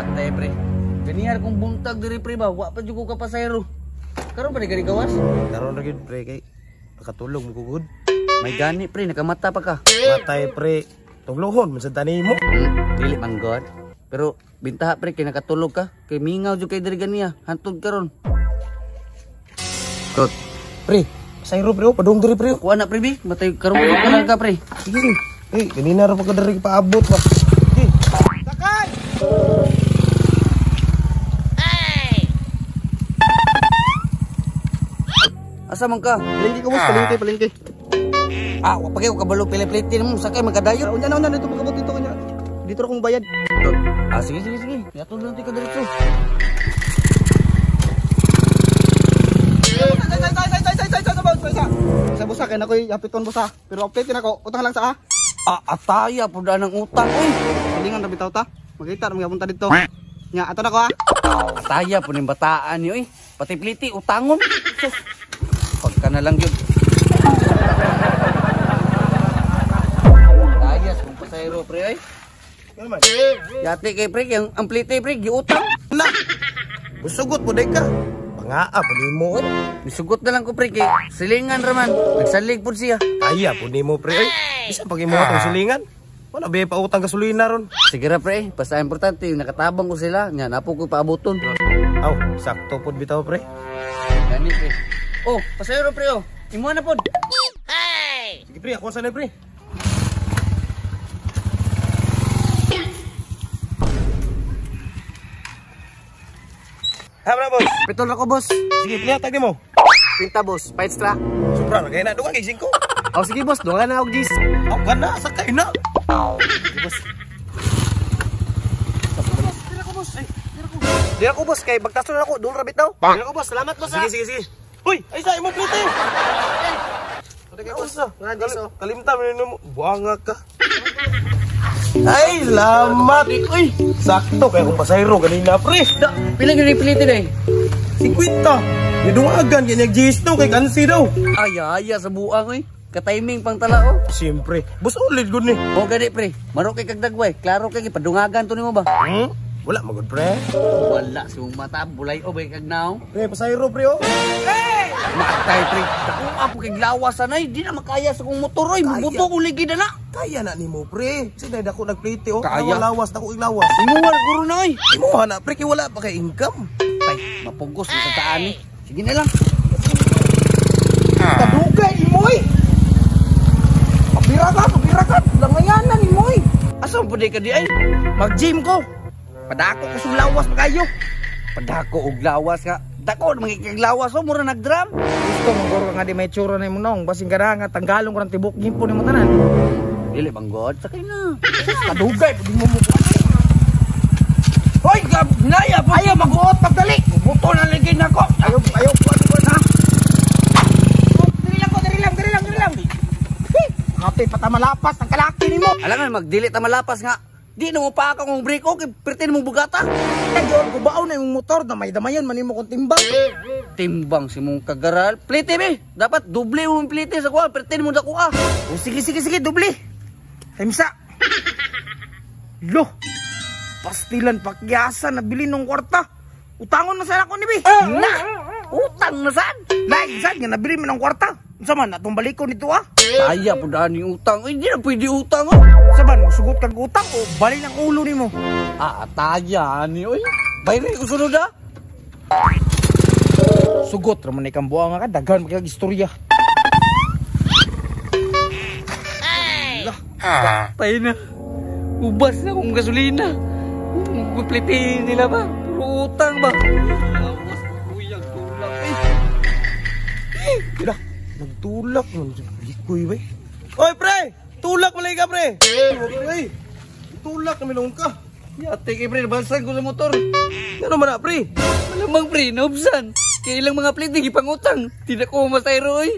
Matay pre. Ganihar kong buntag diri pre ba, wa pa jud ko kapasayro. Karon pa ni gani gawas? Karon ra gyud pre kay nakatulog mo gugod. May gani pre, nakamata pa ka. Matay pre. Tuglohon man sa tani mo. Dili manggod. Pero bintaha pre kay nakatulog ka. Kay mingaw jud kay diri ganiya, hantod karon. Tot. Pre, sayro pre, padung diri pre. Kuha na pre bi, matay karon ka lang ka pre. Sige. Eh, ganina ra pa ka diri paabot ba. Sige. Sakay. Asa man ka? Palengke ka boss, palengke. Ah, wa pagay ko kabalo pili-pilitin mo sakay magkadayo. Unya na dito pagabot dito kanya. Dito ra kong bayad. Ah, sige. Yato lang ti ka diretso. Sa busa kay nakoy yapiton busa. Pero update na ko, utang lang sa Ataya po ng utang oy. Kalingan ra bitaw ta. Magkita ra mga punta dito. Nya ato na ko ha. Ataya po ng bataan niyo eh. Pati pliti utangon. Sus. Pagka na lang yun. Ataya kung pasayro pre ay. Ano man? Yati kay pre ang pliti pre giutang. Na. Busugot mo day ka. Pangaa po nimo. Misugot na lang ko pre kay silingan raman. Nagsalig po siya. Aya po nimo pre. Isa pag imo atong silingan. Wala ba pa utang gasolina ron. Sige ra pre, basta importante yung nakatabang ko sila. Nya napo ko paabuton. Aw, sakto pod bitaw pre. Gani pre. Oh, pasayro pre oh. Imo na pod. Hey! Sige pre, ako sanay pre. Hamra boss. Pitol ako boss. Sige, pilihatag mo. Pinta boss, pa extra. Sobra na kaya na duwa kay 5. Oh sige boss, duha na og gis. Aw kana sakay na. Dira ko boss kay bagtason na ako, dul rabit daw. Dira ko boss, salamat boss. Sige. Hoy, ay sa imo plite. Kay boss. Kalimta mo buanga ka. Ay, salamat. Uy, sakto kay akong pasayro kanina pre. Pila gyud piliti day? 50. Nidungagan kay nag-GS daw kay kansi daw. Aya sa buang oy. Ka-timing pang talao. Siyempre, boss ulit gud ni. O gani pre, maro kay kagdagway. Klaro kay padungagan to nimo ba? Wala magod pre. Wala si mong mata bulay o bay kagnaw. Pre, pasayro pre oh. Matay pre. Dako apo kay glawas anay, di na makaya sa kong motor oy. Buto ko ligi na. Kaya na nimo pre. Sige dako nagplite oh. Kaya. Lawas dako iglawas. Imuwal guro na oy. Imo na pre kay wala pa kay income. Tay, mapugos sa taan ni. Sige na lang. Kadugay imoy. Pabira ka. Langayanan imoy. Asa mo ka di ay? Mag-gym ko. Padako ko sa lawas pa kayo. Padako og lawas ka. Dako magikaglawas o mura nagdram. Gusto mo guro nga di may tsura na imo nong basing gara nga tanggalong ko ng tibok gimpo nimo tanan. Dili banggod sakay na. Kadugay pud mo mo. Hoy, naya pa ayo mag-uot pagdali. Buto na lagi nako. Ayo ko na. Diri lang. Happy patamalapas ang kalaki nimo. Alangan magdili ta malapas nga. Di na mo pa akong break okay, pertin mong bugata. Nagyon ko baon na yung motor na may damayan man nimo kung timbang. Timbang si mong kagaral. Plite be. Dapat doble mo plite sa kuha, pertin mo sa kuha. O sige, doble. Hemsa. Lo. Pastilan pakyasan nabili ng kwarta. Utangon na sana ko ni bi. Na. Utang na saan? Like sad nga nabili mo ng kwarta. Unsa man atong balikon nito ah? Kaya po daan yung utang. Hindi na pwede utang oh. Unsa man sugot kag utang o bali ng ulo nimo? Taya ni oy. Bayre ko sunod ah. Sugot ra man ikang buang ka daghan kag istorya. Patay na. Ubas na kung gasolina. Kuplitin nila ba? Puro utang ba? Awas kuyang tulak eh. Kira, nagtulak man sa likoy ba? Oy pre! Tulak malay ka pre! Pre! Tulak na minong ka. Yate kay pre, nabalsan ko sa motor. Ano man na pre? Malamang pre, naubsan. Kaya ilang mga plate, ipangutang. Tidak ko masayro eh.